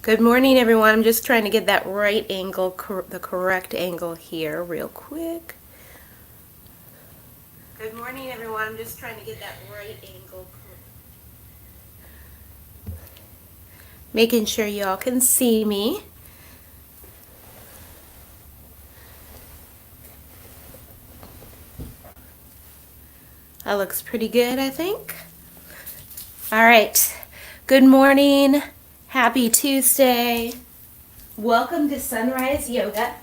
Good morning, everyone. I'm just trying to get that right angle, the correct angle here real quick. Good morning, everyone. I'm just trying to get that right angle. Making sure y'all can see me. That looks pretty good, I think. All right. Good morning. Happy Tuesday. Welcome to Sunrise Yoga. Let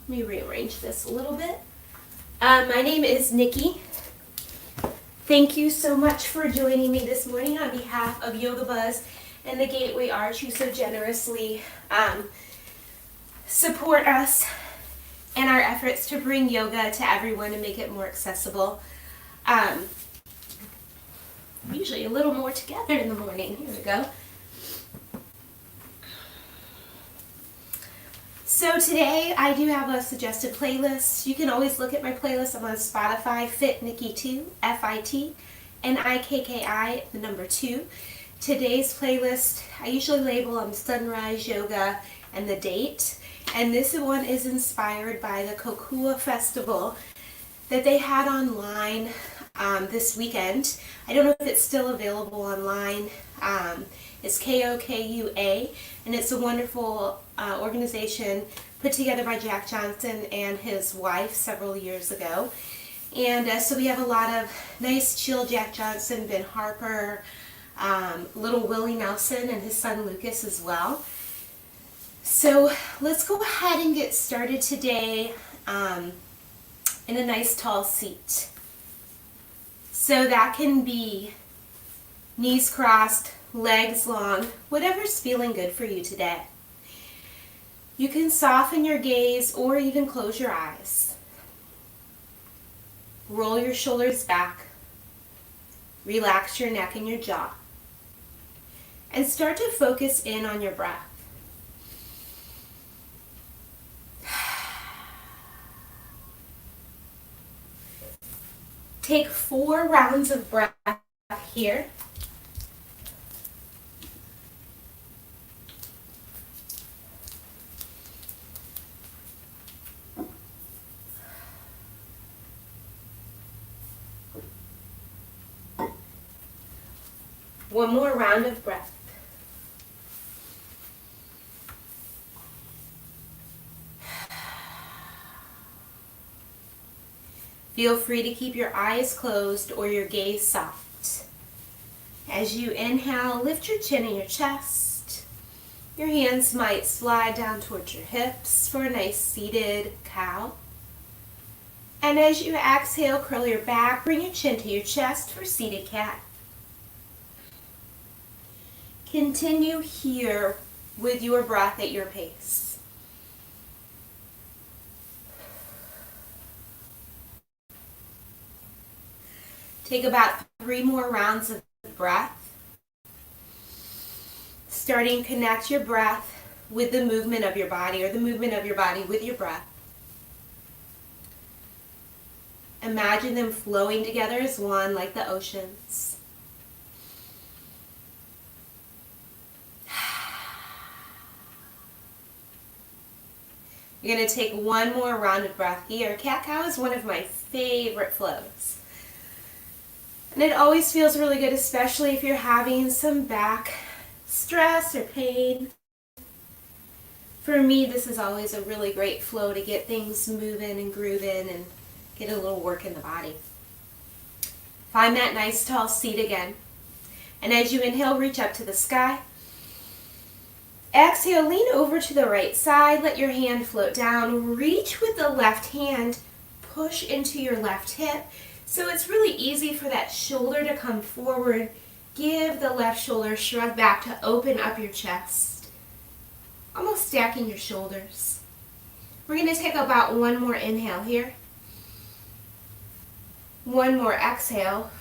me rearrange this a little bit. My name is Nikki. Thank you so much for joining me this morning on behalf of Yoga Buzz and the Gateway Arch, who so generously support us in our efforts to bring yoga to everyone and make it more accessible. Usually a little more together in the morning. Here we go. So today I do have a suggested playlist. You can always look at my playlist. I'm on Spotify, Fit Nikki 2, F-I-T, N-I-K-K-I, the number 2. Today's playlist, I usually label them Sunrise Yoga and the date. And this one is inspired by the Kokua Festival that they had online this weekend. I don't know if it's still available online. It's Kokua, and it's a wonderful organization put together by Jack Johnson and his wife several years ago. And so we have a lot of nice chill Jack Johnson, Ben Harper, little Willie Nelson, and his son Lucas as well. So let's go ahead and get started today in a nice tall seat. So that can be knees crossed, legs long, whatever's feeling good for you today. You can soften your gaze or even close your eyes. Roll your shoulders back. Relax your neck and your jaw. And start to focus in on your breath. Take 4 rounds of breath here. One more round of breath. Feel free to keep your eyes closed or your gaze soft. As you inhale, lift your chin and your chest. Your hands might slide down towards your hips for a nice seated cow. And as you exhale, curl your back, bring your chin to your chest for seated cat. Continue here with your breath at your pace. Take about 3 more rounds of breath. Starting to connect your breath with the movement of your body, or the movement of your body with your breath. Imagine them flowing together as one, like the oceans. You're going to take 1 more round of breath here. Cat-cow is one of my favorite flows. And it always feels really good, especially if you're having some back stress or pain. For me, this is always a really great flow to get things moving and grooving and get a little work in the body. Find that nice tall seat again. And as you inhale, reach up to the sky. Exhale, lean over to the right side. Let your hand float down. Reach with the left hand. Push into your left hip. So it's really easy for that shoulder to come forward. Give the left shoulder a shrug back to open up your chest. Almost stacking your shoulders. We're going to take about 1 more inhale here. 1 more exhale.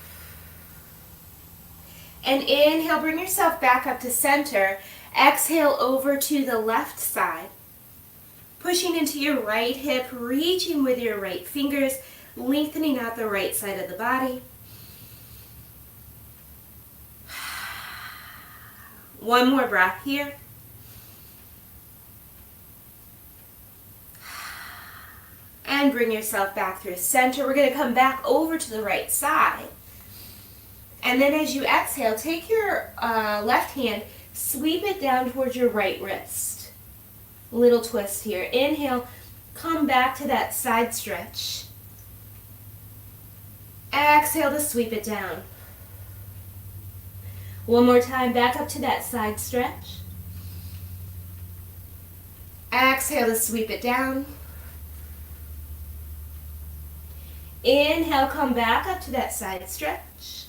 And inhale, bring yourself back up to center. Exhale over to the left side. Pushing into your right hip, reaching with your right fingers, lengthening out the right side of the body. 1 more breath here. And bring yourself back through center. We're going to come back over to the right side. And then as you exhale, take your left hand, sweep it down towards your right wrist. Little twist here. Inhale, come back to that side stretch. Exhale to sweep it down. One more time, back up to that side stretch. Exhale to sweep it down. Inhale, come back up to that side stretch.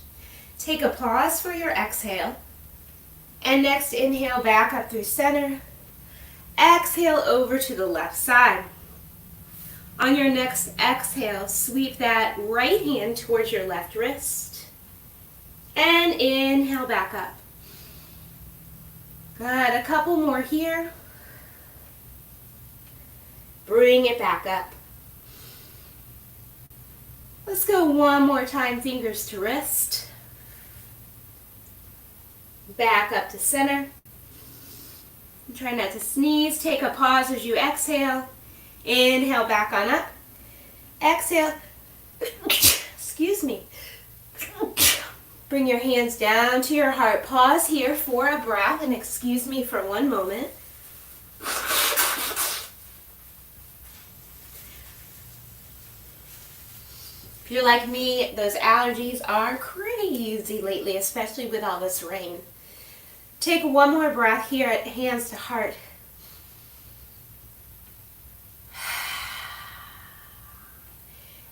Take a pause for your exhale. And next, inhale back up through center. Exhale over to the left side. On your next exhale, sweep that right hand towards your left wrist. And inhale back up. Good, a couple more here. Bring it back up. Let's go one more time, fingers to wrist. Back up to center. Try not to sneeze. Take a pause as you exhale. Inhale back on up. Exhale. Excuse me. Bring your hands down to your heart. Pause here for a breath and excuse me for one moment. If you're like me, those allergies are crazy lately, especially with all this rain. Take one more breath here at hands to heart.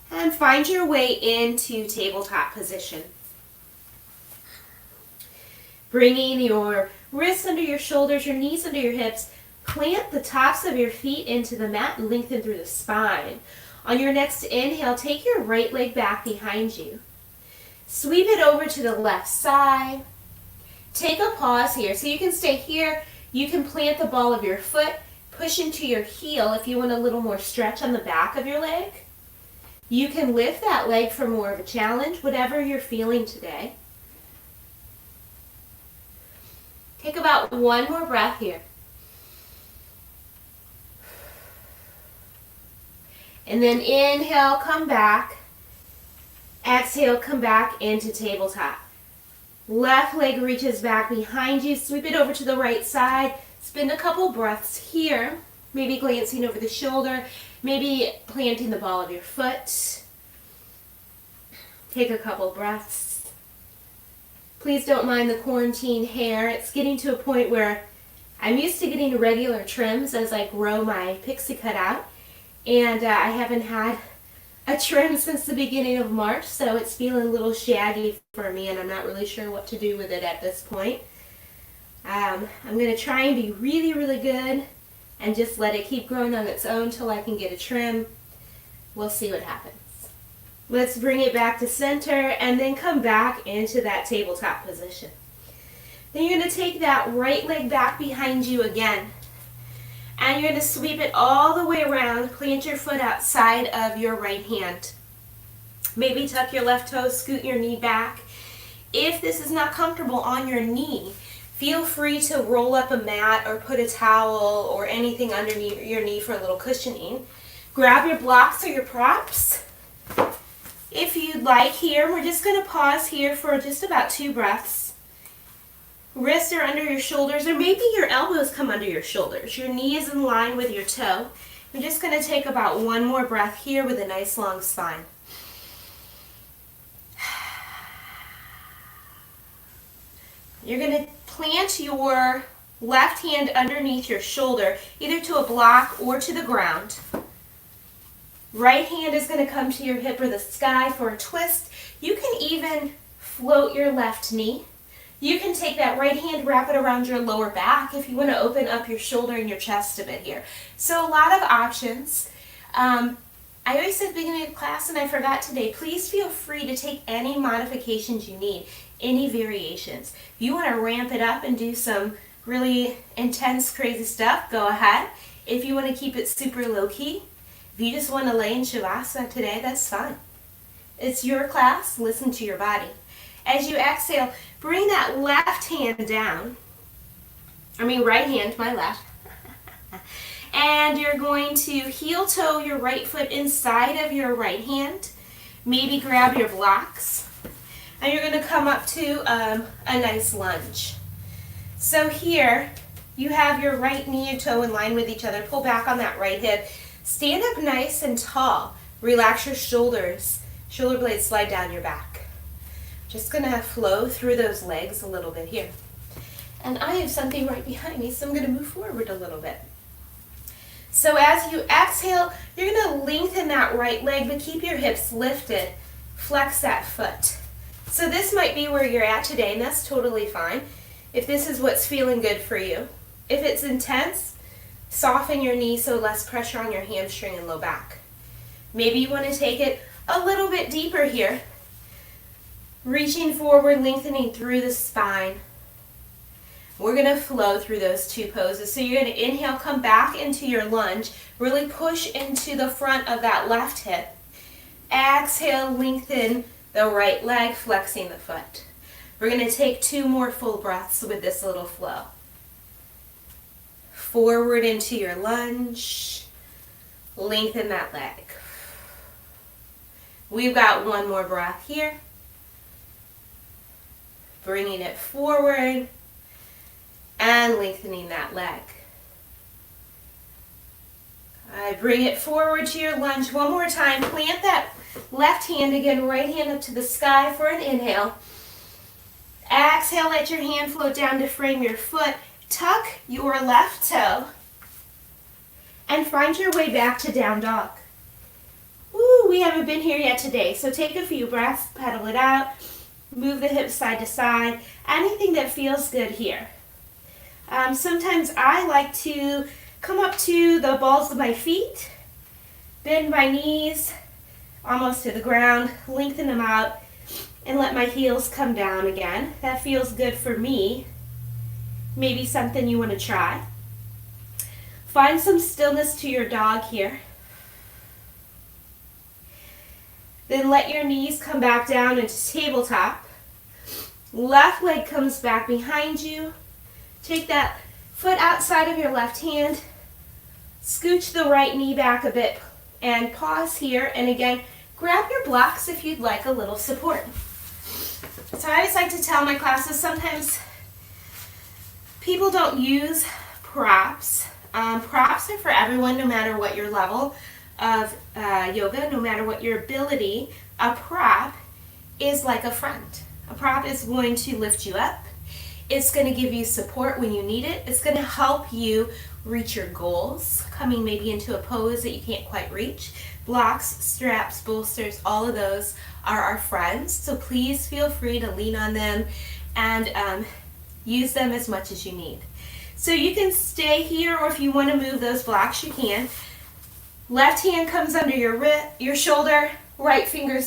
And find your way into tabletop position. Bringing your wrists under your shoulders, your knees under your hips. Plant the tops of your feet into the mat and lengthen through the spine. On your next inhale, take your right leg back behind you. Sweep it over to the left side. Take a pause here. So you can stay here. You can plant the ball of your foot. Push into your heel if you want a little more stretch on the back of your leg. You can lift that leg for more of a challenge, whatever you're feeling today. Take about one more breath here. And then inhale, come back. Exhale, come back into tabletop. Left leg reaches back behind you. Sweep it over to the right side. Spend a couple breaths here. Maybe glancing over the shoulder. Maybe planting the ball of your foot. Take a couple breaths. Please don't mind the quarantine hair. It's getting to a point where I'm used to getting regular trims as I grow my pixie cut out. And I haven't had a trim since the beginning of March, so it's feeling a little shaggy for me, and I'm not really sure what to do with it at this point. I'm going to try and be really, really good and just let it keep growing on its own till I can get a trim. We'll see what happens. Let's bring it back to center and then come back into that tabletop position. Then you're going to take that right leg back behind you again. And you're going to sweep it all the way around. Plant your foot outside of your right hand. Maybe tuck your left toe, scoot your knee back. If this is not comfortable on your knee, feel free to roll up a mat or put a towel or anything underneath your knee for a little cushioning. Grab your blocks or your props. If you'd like here, we're just going to pause here for just about 2 breaths. Wrists are under your shoulders, or maybe your elbows come under your shoulders. Your knee is in line with your toe. We're just going to take about 1 more breath here with a nice long spine. You're going to plant your left hand underneath your shoulder, either to a block or to the ground. Right hand is going to come to your hip or the sky for a twist. You can even float your left knee. You can take that right hand, wrap it around your lower back if you want to open up your shoulder and your chest a bit here. So a lot of options. I always said at the beginning of class, and I forgot today, please feel free to take any modifications you need, any variations. If you want to ramp it up and do some really intense, crazy stuff, go ahead. If you want to keep it super low-key, if you just want to lay in Shavasana today, that's fine. It's your class. Listen to your body. As you exhale, bring that left hand down. Right hand, my left. And you're going to heel toe your right foot inside of your right hand. Maybe grab your blocks. And you're going to come up to a nice lunge. So here, you have your right knee and toe in line with each other. Pull back on that right hip. Stand up nice and tall. Relax your shoulders. Shoulder blades slide down your back. Just going to flow through those legs a little bit here. And I have something right behind me, so I'm going to move forward a little bit. So as you exhale, you're going to lengthen that right leg, but keep your hips lifted. Flex that foot. So this might be where you're at today, and that's totally fine if this is what's feeling good for you. If it's intense, soften your knee so less pressure on your hamstring and low back. Maybe you want to take it a little bit deeper here. Reaching forward, lengthening through the spine. We're going to flow through those two poses. So you're going to inhale, come back into your lunge. Really push into the front of that left hip. Exhale, lengthen the right leg, flexing the foot. We're going to take 2 more full breaths with this little flow. Forward into your lunge. Lengthen that leg. We've got 1 more breath here. Bringing it forward. And lengthening that leg. I bring it forward to your lunge 1 more time. Plant that left hand again, right hand up to the sky for an inhale. Exhale, let your hand float down to frame your foot. Tuck your left toe. And find your way back to down dog. Woo, we haven't been here yet today, so take a few breaths, pedal it out. Move the hips side to side. Anything that feels good here. Sometimes I like to come up to the balls of my feet, bend my knees almost to the ground, lengthen them out, and let my heels come down again. That feels good for me. Maybe something you want to try. Find some stillness to your dog here. Then let your knees come back down into tabletop. Left leg comes back behind you. Take that foot outside of your left hand, scooch the right knee back a bit, and pause here. And again, grab your blocks if you'd like a little support. So I always like to tell my classes, sometimes people don't use props. Props are for everyone, no matter what your level of yoga, no matter what your ability. A prop is like a friend. A prop is going to lift you up. It's going to give you support when you need it. It's going to help you reach your goals, coming maybe into a pose that you can't quite reach. Blocks, straps, bolsters, all of those are our friends. So please feel free to lean on them and use them as much as you need. So you can stay here, or if you want to move those blocks, you can. Left hand comes under your shoulder, right hand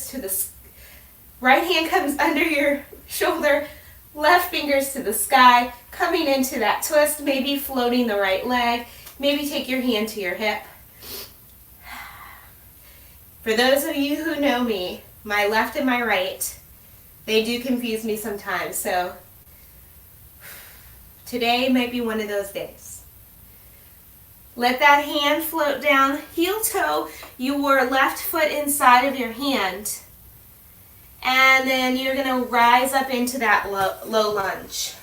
comes under your shoulder, left fingers to the sky, coming into that twist, maybe floating the right leg, maybe take your hand to your hip. For those of you who know me, my left and my right, they do confuse me sometimes, so today might be one of those days. Let that hand float down, heel toe your left foot inside of your hand. And then you're going to rise up into that low lunge.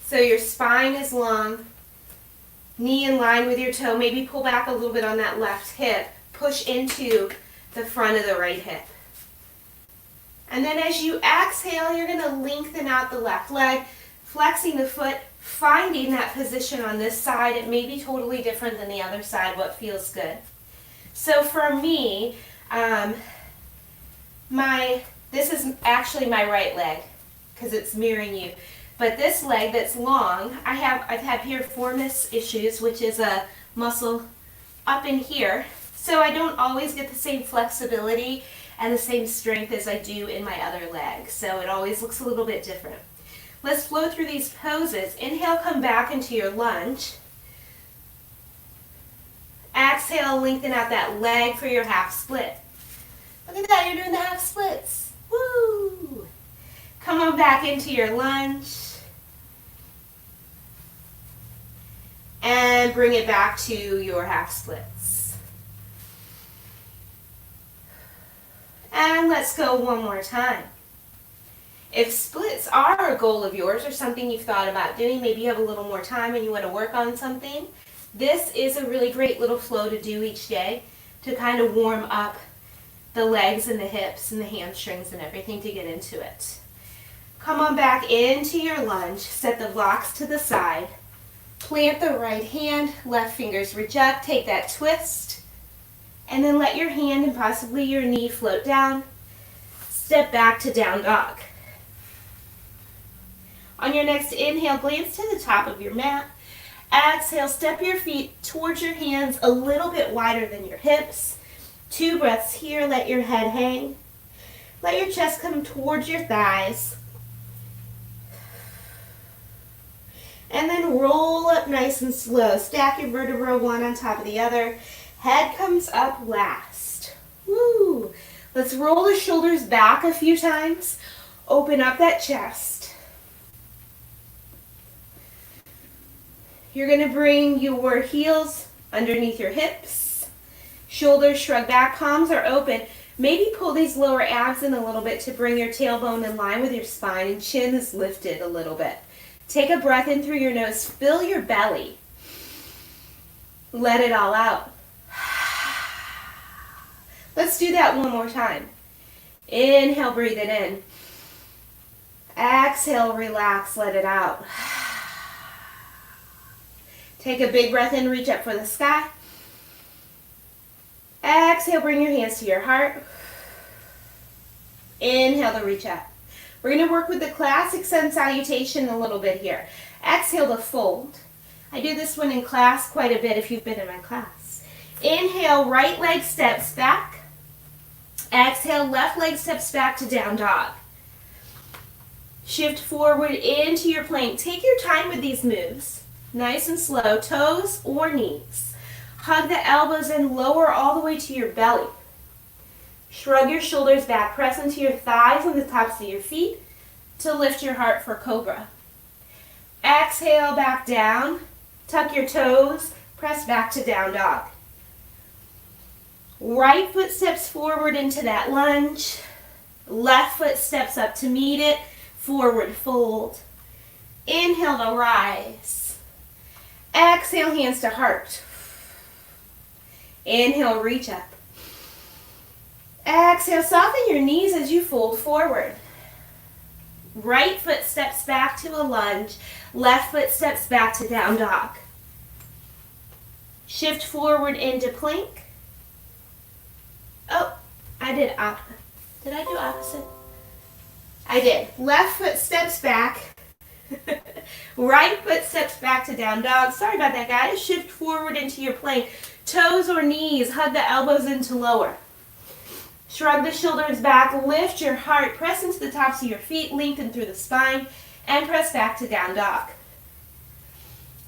So your spine is long, knee in line with your toe. Maybe pull back a little bit on that left hip. Push into the front of the right hip. And then as you exhale, you're going to lengthen out the left leg, flexing the foot, finding that position on this side. It may be totally different than the other side, what feels good. So for me, this is actually my right leg because it's mirroring you. But this leg that's long, I've had piriformis issues, which is a muscle up in here. So I don't always get the same flexibility and the same strength as I do in my other leg. So it always looks a little bit different. Let's flow through these poses. Inhale, come back into your lunge. Exhale, lengthen out that leg for your half split. Look at that, you're doing the half splits. Woo! Come on back into your lunge. And bring it back to your half splits. And let's go one more time. If splits are a goal of yours or something you've thought about doing, maybe you have a little more time and you want to work on something, this is a really great little flow to do each day to kind of warm up the legs and the hips and the hamstrings and everything to get into it. Come on back into your lunge, set the blocks to the side, plant the right hand, left fingers reach up, take that twist, and then let your hand and possibly your knee float down. Step back to down dog. On your next inhale, glance to the top of your mat. Exhale, step your feet towards your hands a little bit wider than your hips. 2 breaths here, let your head hang. Let your chest come towards your thighs. And then roll up nice and slow. Stack your vertebra one on top of the other. Head comes up last. Woo! Let's roll the shoulders back a few times. Open up that chest. You're going to bring your heels underneath your hips. Shoulders shrug back, palms are open. Maybe pull these lower abs in a little bit to bring your tailbone in line with your spine and chin is lifted a little bit. Take a breath in through your nose. Fill your belly. Let it all out. Let's do that one more time. Inhale, breathe it in. Exhale, relax, let it out. Take a big breath in, reach up for the sky. Exhale, bring your hands to your heart. Inhale to reach up. We're going to work with the classic sun salutation a little bit here. Exhale to fold. I do this one in class quite a bit if you've been in my class. Inhale, right leg steps back. Exhale, left leg steps back to down dog. Shift forward into your plank. Take your time with these moves. Nice and slow, toes or knees. Hug the elbows and lower all the way to your belly. Shrug your shoulders back, press into your thighs and the tops of your feet to lift your heart for cobra. Exhale, back down. Tuck your toes, press back to down dog. Right foot steps forward into that lunge. Left foot steps up to meet it, forward fold. Inhale to rise. Exhale, hands to heart. Inhale, reach up. Exhale, soften your knees as you fold forward. Right foot steps back to a lunge. Left foot steps back to down dog. Shift forward into plank. Oh, I did opposite. Did I do opposite? I did. Left foot steps back. Right foot steps back to down dog. Sorry about that, guys. Shift forward into your plank. Toes or knees, hug the elbows into lower. Shrug the shoulders back, lift your heart, press into the tops of your feet, lengthen through the spine, and press back to down dog.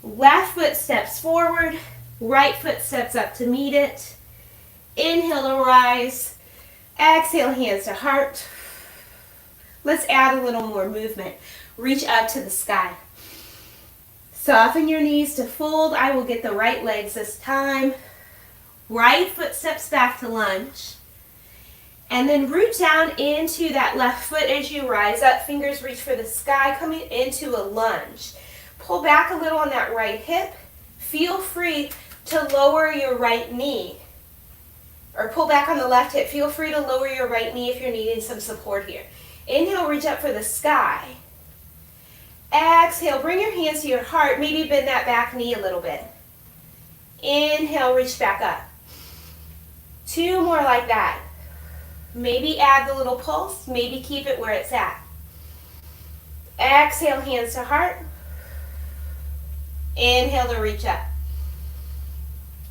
Left foot steps forward, right foot steps up to meet it. Inhale to rise. Exhale, hands to heart. Let's add a little more movement. Reach up to the sky. Soften your knees to fold. I will get the right legs this time. Right foot steps back to lunge. And then root down into that left foot as you rise up. Fingers reach for the sky, coming into a lunge. Pull back a little on that right hip. Feel free to lower your right knee. Or pull back on the left hip. Feel free to lower your right knee if you're needing some support here. Inhale, reach up for the sky. Exhale, bring your hands to your heart. Maybe bend that back knee a little bit. Inhale, reach back up. 2 more like that. Maybe add the little pulse. Maybe keep it where it's at. Exhale, hands to heart. Inhale to reach up.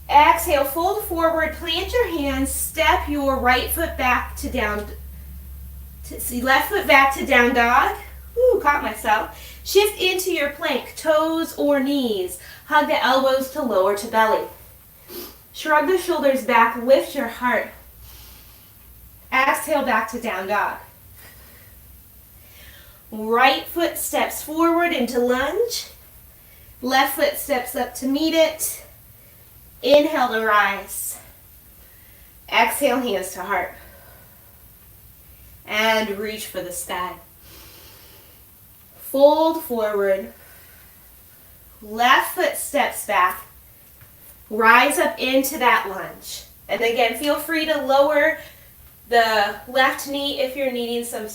Exhale, fold forward, plant your hands, step your right foot back to down, left foot back to down dog. Ooh, caught myself. Shift into your plank, toes or knees. Hug the elbows to lower to belly. Shrug the shoulders back, lift your heart. Exhale back to down dog. Right foot steps forward into lunge. Left foot steps up to meet it. Inhale to rise. Exhale, hands to heart. And reach for the sky. Fold forward. Left foot steps back. Rise up into that lunge. And again, feel free to lower the left knee if you're needing some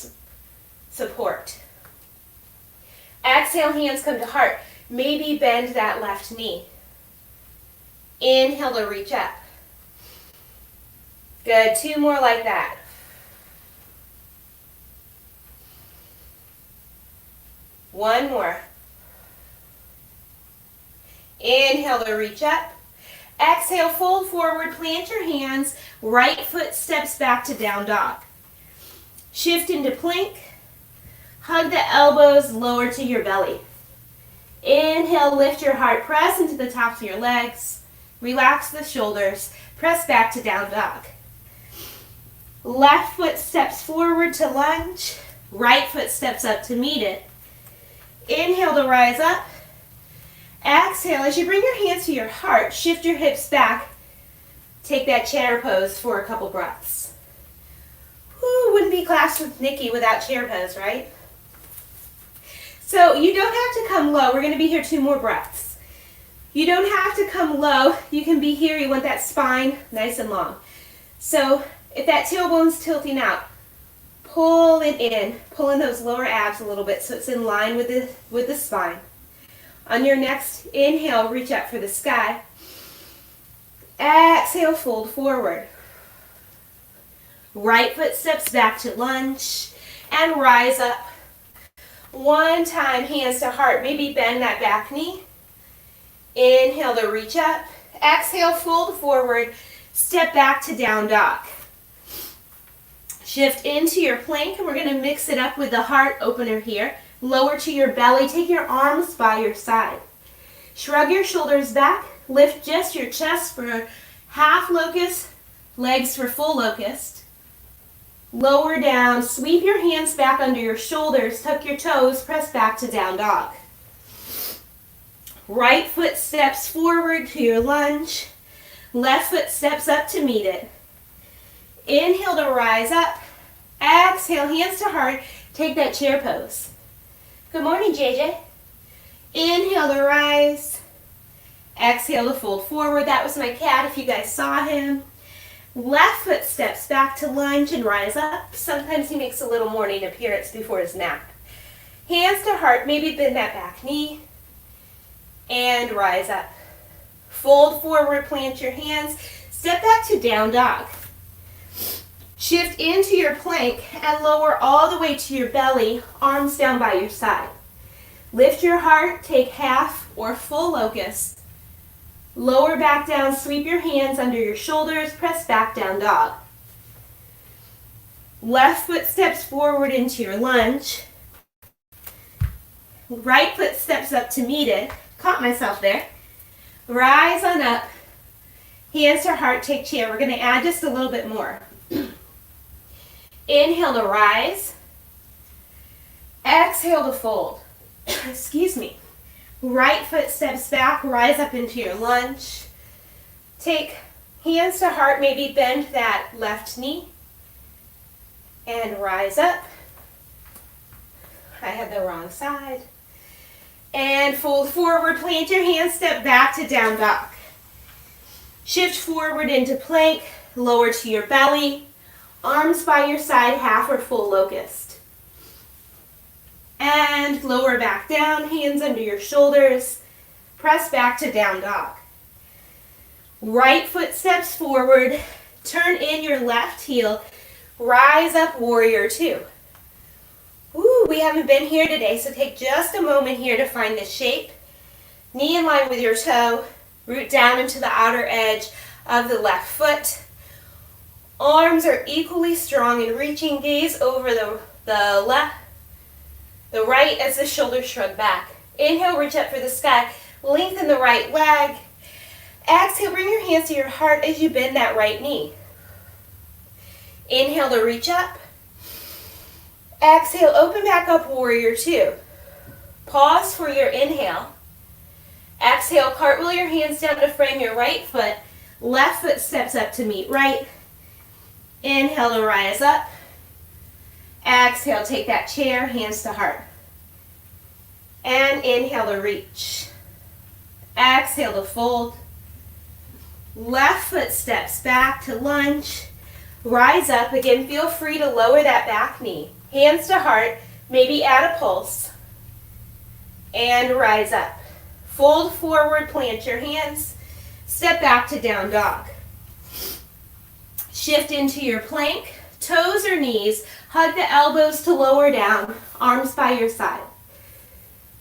support. Exhale, hands come to heart. Maybe bend that left knee. Inhale to reach up. Good, 2 more like that. One more. Inhale to reach up. Exhale, fold forward, plant your hands. Right foot steps back to down dog. Shift into plank. Hug the elbows, lower to your belly. Inhale, lift your heart, press into the tops of your legs. Relax the shoulders. Press back to down dog. Left foot steps forward to lunge. Right foot steps up to meet it. Inhale to rise up. Exhale, as you bring your hands to your heart, shift your hips back. Take that chair pose for a couple breaths. Whew, wouldn't be class with Nikki without chair pose, right? So you don't have to come low. We're going to be here 2 more breaths. You don't have to come low. You can be here. You want that spine nice and long. So if that tailbone's tilting out, pull it in. Pull in those lower abs a little bit so it's in line with the spine. On your next inhale, reach up for the sky. Exhale, fold forward. Right foot steps back to lunge and rise up. One time, hands to heart. Maybe bend that back knee. Inhale to reach up. Exhale, fold forward. Step back to down dog. Shift into your plank, and we're going to mix it up with the heart opener here. Lower to your belly. Take your arms by your side. Shrug your shoulders back. Lift just your chest for half locust, legs for full locust. Lower down. Sweep your hands back under your shoulders. Tuck your toes. Press back to down dog. Right foot steps forward to your lunge. Left foot steps up to meet it. Inhale to rise up. Exhale, hands to heart. Take that chair pose. Good morning, JJ. Inhale to rise. Exhale to fold forward. That was my cat if you guys saw him. Left foot steps back to lunge and rise up. Sometimes he makes a little morning appearance before his nap. Hands to heart. Maybe bend that back knee. And rise up. Fold forward, plant your hands. Step back to down dog. Shift into your plank and lower all the way to your belly, arms down by your side. Lift your heart, take half or full locust. Lower back down, sweep your hands under your shoulders, press back down dog. Left foot steps forward into your lunge. Right foot steps up to meet it. Caught myself there. Rise on up. Hands to heart, take chair. We're going to add just a little bit more. Inhale to rise. Exhale to fold. Excuse me. Right foot steps back, rise up into your lunge. Take hands to heart, maybe bend that left knee. And rise up. I had the wrong side. And fold forward, plant your hands, step back to down dog. Shift forward into plank, lower to your belly. Arms by your side, half or full locust. And lower back down, hands under your shoulders. Press back to down dog. Right foot steps forward. Turn in your left heel. Rise up, warrior 2. Ooh, we haven't been here today, so take just a moment here to find this shape. Knee in line with your toe. Root down into the outer edge of the left foot. Arms are equally strong and reaching. Gaze over the right as the shoulders shrug back. Inhale, reach up for the sky. Lengthen the right leg. Exhale, bring your hands to your heart as you bend that right knee. Inhale to reach up. Exhale, open back up, warrior 2. Pause for your inhale. Exhale, cartwheel your hands down to frame your right foot. Left foot steps up to meet right. Inhale to rise up. Exhale, take that chair, hands to heart. And inhale to reach. Exhale to fold. Left foot steps back to lunge. Rise up. Again, feel free to lower that back knee. Hands to heart. Maybe add a pulse. And rise up. Fold forward, plant your hands. Step back to down dog. Shift into your plank. Toes or knees. Hug the elbows to lower down. Arms by your side.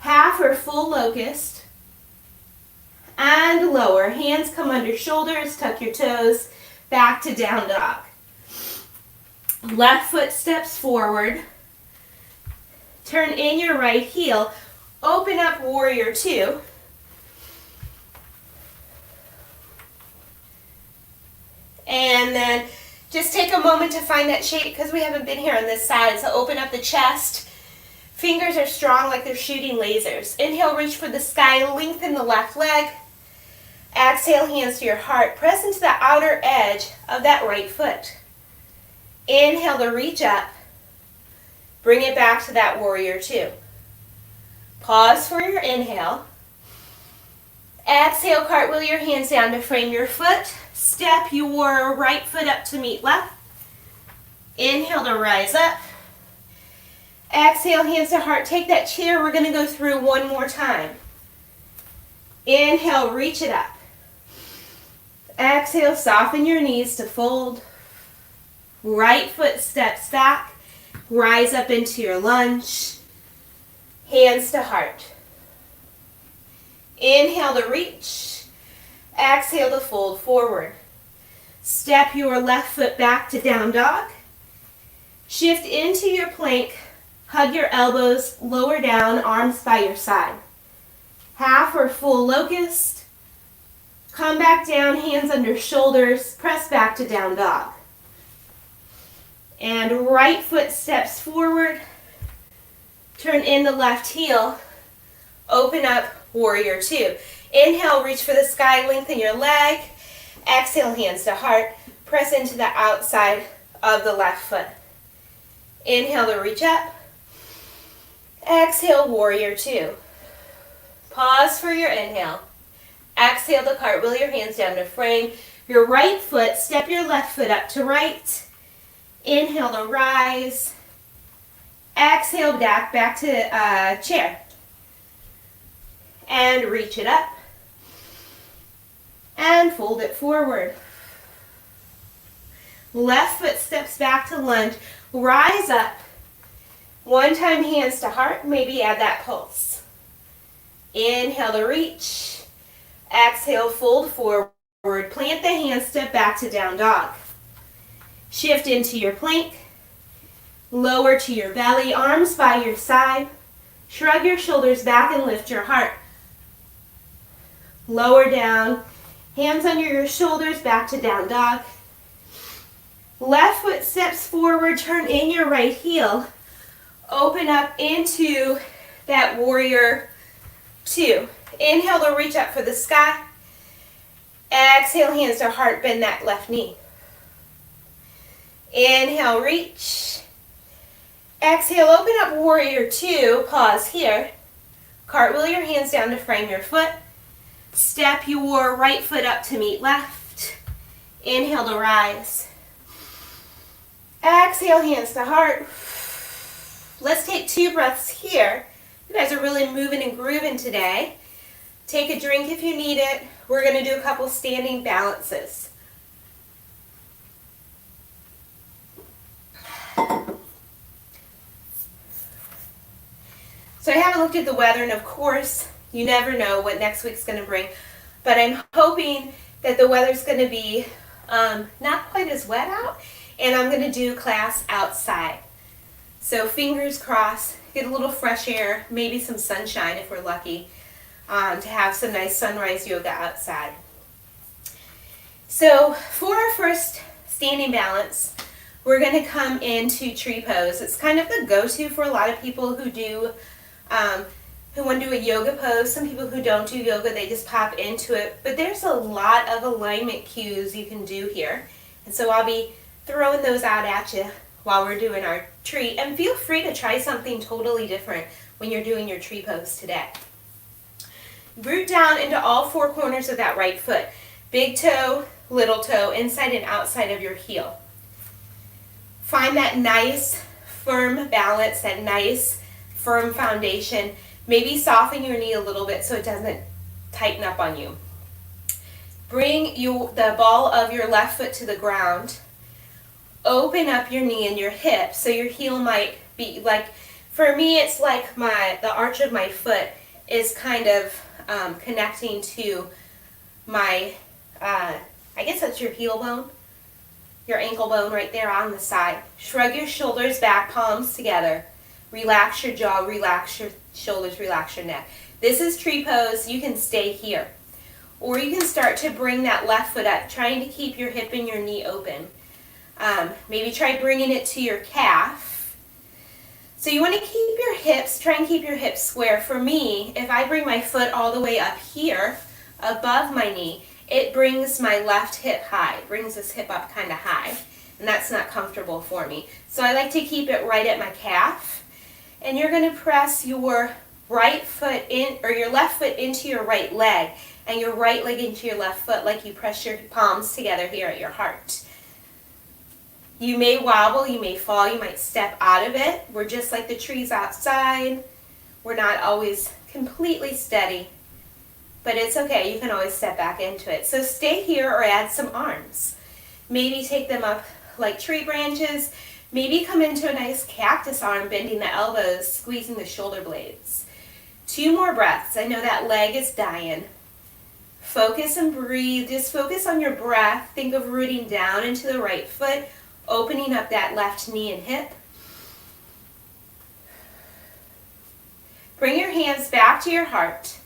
Half or full locust. And lower. Hands come under shoulders. Tuck your toes. Back to down dog. Left foot steps forward. Turn in your right heel. Open up warrior two. And then just take a moment to find that shape because we haven't been here on this side. So open up the chest. Fingers are strong like they're shooting lasers. Inhale, reach for the sky. Lengthen the left leg. Exhale, hands to your heart. Press into the outer edge of that right foot. Inhale to reach up. Bring it back to that warrior two. Pause for your inhale. Exhale, cartwheel your hands down to frame your foot. Step your right foot up to meet left. Inhale to rise up. Exhale, hands to heart. Take that chair. We're going to go through one more time. Inhale, reach it up. Exhale, soften your knees to fold. Right foot steps back. Rise up into your lunge. Hands to heart. Inhale to reach. Exhale to fold forward. Step your left foot back to down dog. Shift into your plank. Hug your elbows, lower down, arms by your side. Half or full locust. Come back down, hands under shoulders. Press back to down dog. And right foot steps forward. Turn in the left heel. Open up warrior two. Inhale, reach for the sky, lengthen your leg. Exhale, hands to heart. Press into the outside of the left foot. Inhale to reach up. Exhale, warrior two. Pause for your inhale. Exhale to cartwheel your hands down to frame your right foot. Step your left foot up to right. Inhale to rise. Exhale back to chair. And reach it up. And fold it forward. Left foot steps back to lunge. Rise up. One time hands to heart. Maybe add that pulse. Inhale to reach. Exhale, fold forward. Plant the hands, step back to down dog. Shift into your plank. Lower to your belly, arms by your side. Shrug your shoulders back and lift your heart. Lower down. Hands under your shoulders, back to down dog. Left foot steps forward, turn in your right heel. Open up into that warrior two. Inhale to reach up for the sky. Exhale, hands to heart, bend that left knee. Inhale, reach. Exhale, open up warrior two. Pause here. Cartwheel your hands down to frame your foot. Step your right foot up to meet left. Inhale to rise. Exhale, hands to heart. Let's take 2 breaths here. You guys are really moving and grooving today. Take a drink if you need it. We're going to do a couple standing balances. So I haven't looked at the weather, and of course, you never know what next week's going to bring. But I'm hoping that the weather's going to be not quite as wet out, and I'm going to do class outside. So fingers crossed, get a little fresh air, maybe some sunshine if we're lucky, to have some nice sunrise yoga outside. So for our first standing balance, we're going to come into tree pose. It's kind of the go-to for a lot of people who do who want to do a yoga pose. Some people who don't do yoga, they just pop into it. But there's a lot of alignment cues you can do here. And so I'll be throwing those out at you while we're doing our tree. And feel free to try something totally different when you're doing your tree pose today. Root down into all four corners of that right foot. Big toe, little toe, inside and outside of your heel. Find that nice, firm balance, that nice, firm foundation. Maybe soften your knee a little bit so it doesn't tighten up on you. Bring the ball of your left foot to the ground. Open up your knee and your hip so your heel might be like, for me it's like the arch of my foot is kind of connecting to my, I guess that's your heel bone, your ankle bone right there on the side. Shrug your shoulders back, palms together. Relax your jaw, relax your shoulders, relax your neck. This is tree pose. You can stay here. Or you can start to bring that left foot up, trying to keep your hip and your knee open. Maybe try bringing it to your calf. So you want to keep your hips, try and keep your hips square. For me, if I bring my foot all the way up here, above my knee, it brings my left hip high. It brings this hip up kind of high. And that's not comfortable for me. So I like to keep it right at my calf. And you're going to press your right foot in, or your left foot into your right leg, and your right leg into your left foot, like you press your palms together here at your heart. You may wobble, you may fall, you might step out of it. We're just like the trees outside. We're not always completely steady, but it's okay. You can always step back into it. So stay here or add some arms. Maybe take them up like tree branches. Maybe come into a nice cactus arm, bending the elbows, squeezing the shoulder blades. 2 more breaths. I know that leg is dying. Focus and breathe. Just focus on your breath. Think of rooting down into the right foot, opening up that left knee and hip. Bring your hands back to your heart.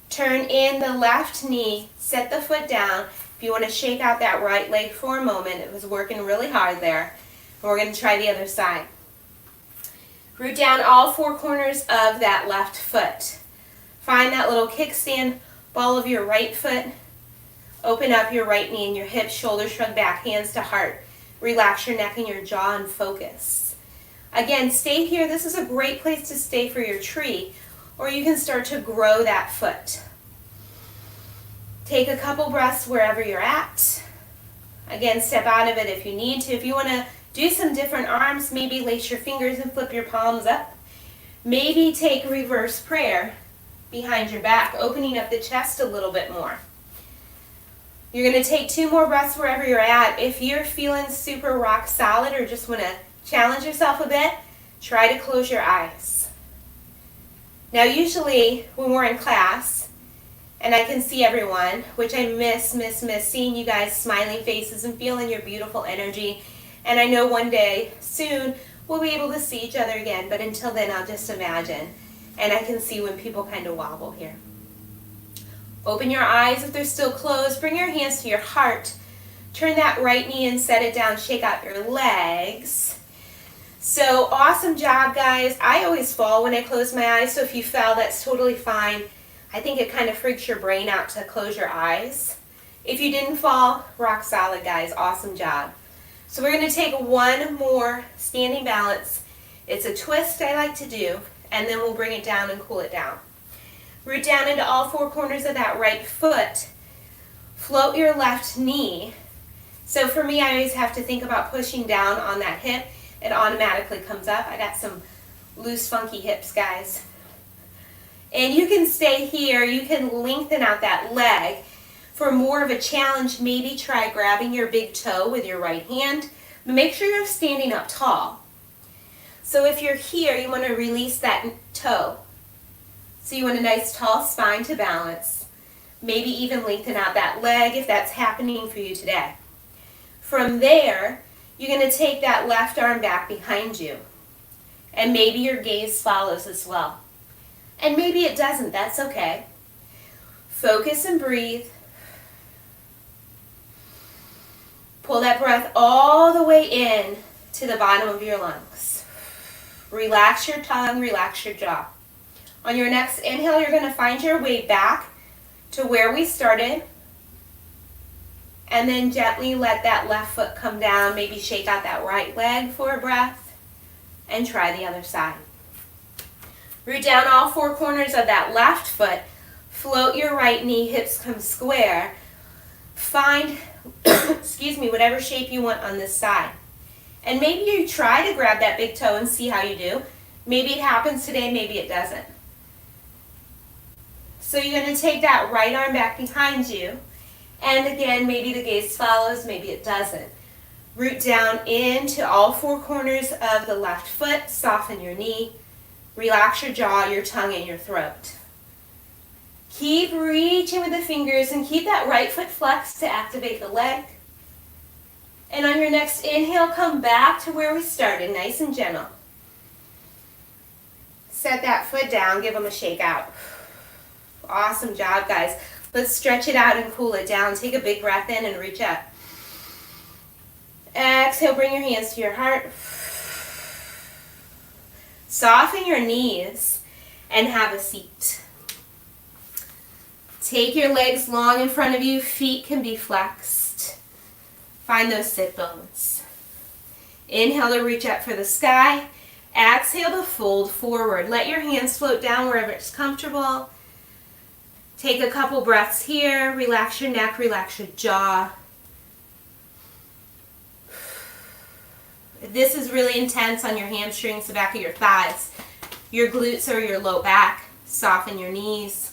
Turn in the left knee. Set the foot down. If you want to shake out that right leg for a moment, it was working really hard there. We're going to try the other side. Root down all 4 corners of that left foot. Find that little kickstand ball of your right foot. Open up your right knee and your hips, shoulders shrug back, hands to heart. Relax your neck and your jaw and focus. Again, stay here. This is a great place to stay for your tree, or you can start to grow that foot. Take a couple breaths wherever you're at. Again, step out of it if you need to. If you want to do some different arms, maybe lace your fingers and flip your palms up. Maybe take reverse prayer behind your back, opening up the chest a little bit more. You're going to take 2 more breaths wherever you're at. If you're feeling super rock solid or just want to challenge yourself a bit, try to close your eyes. Now usually when we're in class and I can see everyone, which I miss seeing you guys smiling faces and feeling your beautiful energy. And I know one day soon we'll be able to see each other again, but until then I'll just imagine. And I can see when people kind of wobble here. Open your eyes if they're still closed. Bring your hands to your heart. Turn that right knee and set it down. Shake out your legs. So awesome job, guys. I always fall when I close my eyes, so if you fell, that's totally fine. I think it kind of freaks your brain out to close your eyes. If you didn't fall, rock solid, guys. Awesome job. So we're going to take 1 more standing balance. It's a twist I like to do, and then we'll bring it down and cool it down. Root down into all 4 corners of that right foot. Float your left knee. So for me, I always have to think about pushing down on that hip. It automatically comes up. I got some loose, funky hips, guys. And you can stay here. You can lengthen out that leg. For more of a challenge, maybe try grabbing your big toe with your right hand, but make sure you're standing up tall. So if you're here, you want to release that toe. So you want a nice tall spine to balance. Maybe even lengthen out that leg if that's happening for you today. From there, you're going to take that left arm back behind you. And maybe your gaze follows as well. And maybe it doesn't. That's okay. Focus and breathe. Pull that breath all the way in to the bottom of your lungs. Relax your tongue, relax your jaw. On your next inhale, you're going to find your way back to where we started. And then gently let that left foot come down. Maybe shake out that right leg for a breath. And try the other side. Root down all four corners of that left foot. Float your right knee, hips come square. Find, excuse me, whatever shape you want on this side. And maybe you try to grab that big toe and see how you do. Maybe it happens today, maybe it doesn't. So you're going to take that right arm back behind you. And again, maybe the gaze follows, maybe it doesn't. Root down into all four corners of the left foot. Soften your knee. Relax your jaw, your tongue, and your throat. Keep reaching with the fingers and keep that right foot flexed to activate the leg. And on your next inhale, come back to where we started, nice and gentle. Set that foot down, give them a shake out. Awesome job, guys. Let's stretch it out and cool it down. Take a big breath in and reach up. Exhale, bring your hands to your heart. Soften your knees and have a seat. Take your legs long in front of you. Feet can be flexed. Find those sit bones. Inhale to reach up for the sky. Exhale to fold forward. Let your hands float down wherever it's comfortable. Take a couple breaths here. Relax your neck, relax your jaw. If this is really intense on your hamstrings, the back of your thighs, your glutes or your low back, soften your knees.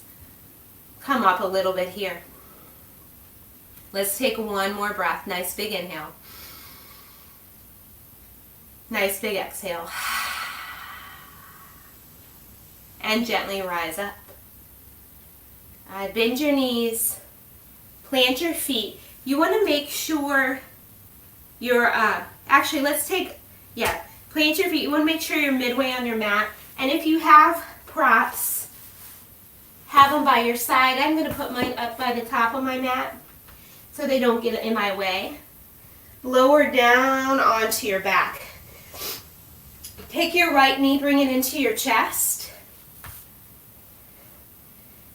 Come up a little bit here. Let's take one more breath. Nice big inhale. Nice big exhale. And gently rise up. Bend your knees. Plant your feet. You want to make sure you're, actually let's take, plant your feet. You want to make sure you're midway on your mat. And if you have props, have them by your side. I'm going to put mine up by the top of my mat so they don't get in my way. Lower down onto your back. Take your right knee, bring it into your chest.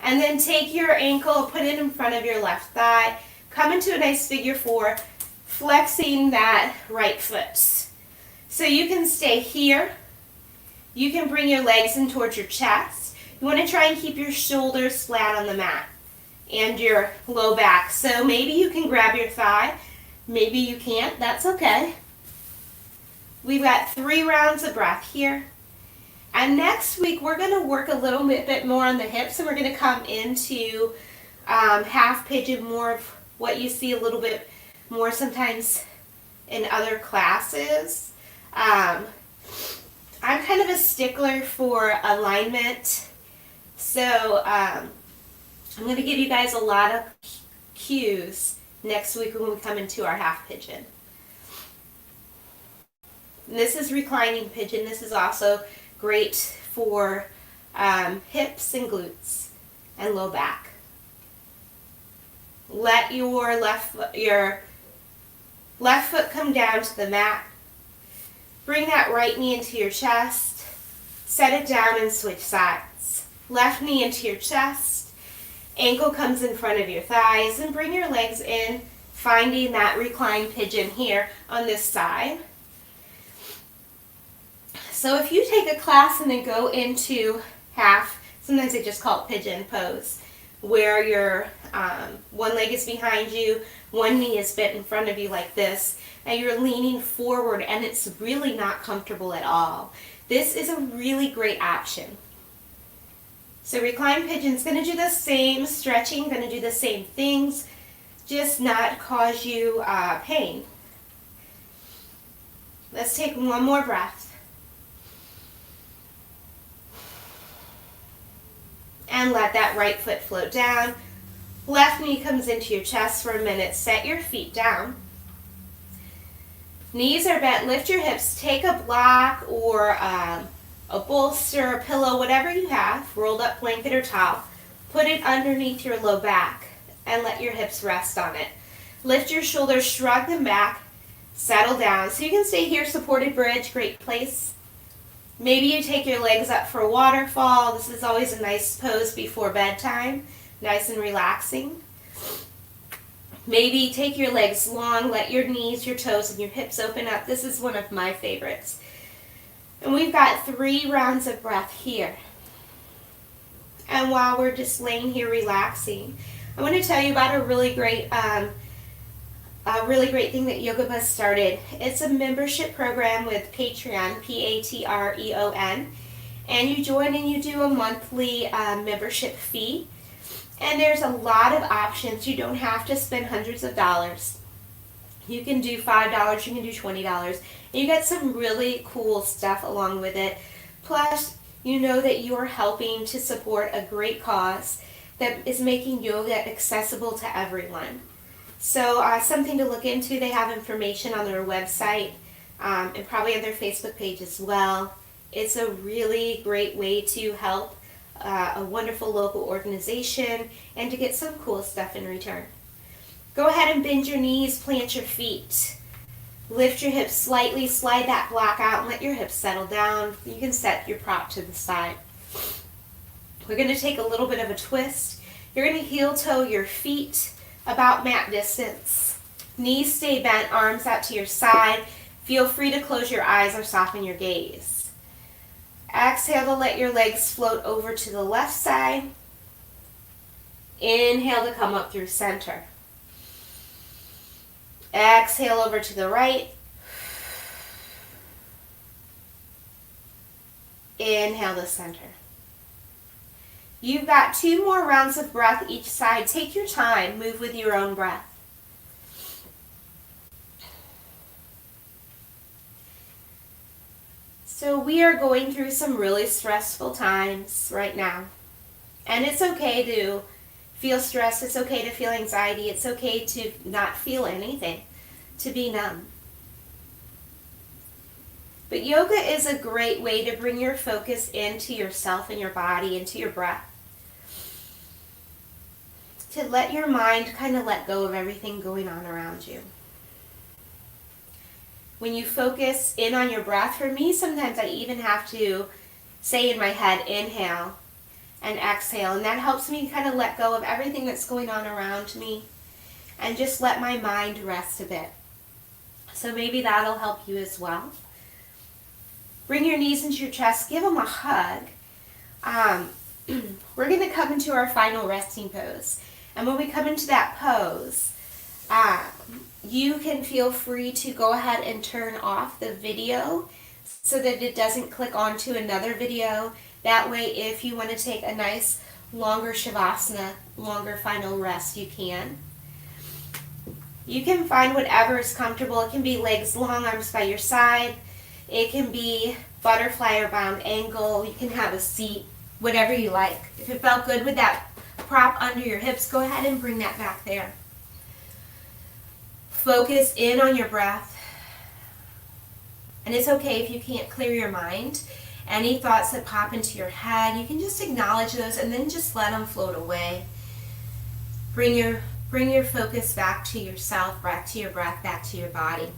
And then take your ankle, put it in front of your left thigh. Come into a nice figure four, flexing that right foot. So you can stay here. You can bring your legs in towards your chest. You want to try and keep your shoulders flat on the mat and your low back. So maybe you can grab your thigh. Maybe you can't. That's okay. We've got 3 rounds of breath here. And next week, we're going to work a little bit more on the hips, and we're going to come into half pigeon, more of what you see a little bit more sometimes in other classes. I'm kind of a stickler for alignment, so I'm going to give you guys a lot of cues next week when we come into our half pigeon. And this is reclining pigeon. This is also great for hips and glutes and low back. Let your left foot come down to the mat. Bring that right knee into your chest. Set it down and switch sides. Left knee into your chest. Ankle comes in front of your thighs, and bring your legs in, finding that reclined pigeon here on this side. So if you take a class and then go into half, sometimes they just call it pigeon pose, where your one leg is behind you, one knee is bent in front of you like this, and you're leaning forward and it's really not comfortable at all. This is a really great option. So reclined pigeon is going to do the same stretching, going to do the same things, just not cause you pain. Let's take one more breath. And let that right foot float down. Left knee comes into your chest for a minute. Set your feet down. Knees are bent. Lift your hips. Take a block or a bolster, a pillow, whatever you have, rolled up blanket or towel. Put it underneath your low back and let your hips rest on it. Lift your shoulders, shrug them back, settle down. So you can stay here, supported bridge, great place. Maybe you take your legs up for a waterfall. This is always a nice pose before bedtime, nice and relaxing. Maybe take your legs long, let your knees, your toes, and your hips open up. This is one of my favorites. And we've got 3 rounds of breath here. And while we're just laying here relaxing, I want to tell you about a really great thing that Yoga Buzz started. It's a membership program with Patreon, Patreon, and you join and you do a monthly membership fee. And there's a lot of options. You don't have to spend hundreds of dollars. You can do $5, you can do $20, and you get some really cool stuff along with it. Plus, you know that you're helping to support a great cause that is making yoga accessible to everyone. So something to look into. They have information on their website and probably on their Facebook page as well. It's a really great way to help a wonderful local organization and to get some cool stuff in return. Go ahead and bend your knees, plant your feet. Lift your hips slightly, slide that block out and let your hips settle down. You can set your prop to the side. We're going to take a little bit of a twist. You're going to heel toe your feet about mat distance. Knees stay bent, arms out to your side. Feel free to close your eyes or soften your gaze. Exhale to let your legs float over to the left side. Inhale to come up through center. Exhale over to the right. Inhale to center. You've got 2 more rounds of breath each side. Take your time. Move with your own breath. So we are going through some really stressful times right now. And it's okay to feel stress. It's okay to feel anxiety. It's okay to not feel anything, to be numb. But yoga is a great way to bring your focus into yourself and your body, into your breath. To let your mind kind of let go of everything going on around you. When you focus in on your breath, for me, sometimes I even have to say in my head, inhale and exhale. And that helps me kind of let go of everything that's going on around me and just let my mind rest a bit. So maybe that'll help you as well. Bring your knees into your chest. Give them a hug. We're going to come into our final resting pose. And when we come into that pose, you can feel free to go ahead and turn off the video so that it doesn't click onto another video. That way, if you want to take a nice longer shavasana, longer final rest, you can. You can find whatever is comfortable. It can be legs long, arms by your side. It can be butterfly or bound angle. You can have a seat, whatever you like. If it felt good with that prop under your hips, go ahead and bring that back there. Focus in on your breath. And it's okay if you can't clear your mind. Any thoughts that pop into your head, you can just acknowledge those and then just let them float away. Bring your focus back to yourself, back to your breath, back to your body.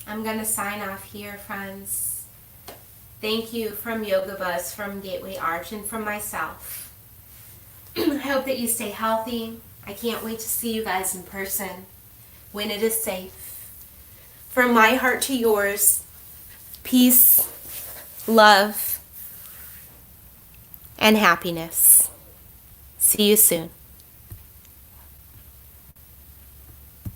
I'm going to sign off here, friends. Thank you from Yoga Buzz, from Gateway Arch, and from myself. I hope that you stay healthy. I can't wait to see you guys in person when it is safe. From my heart to yours, peace, love, and happiness. See you soon.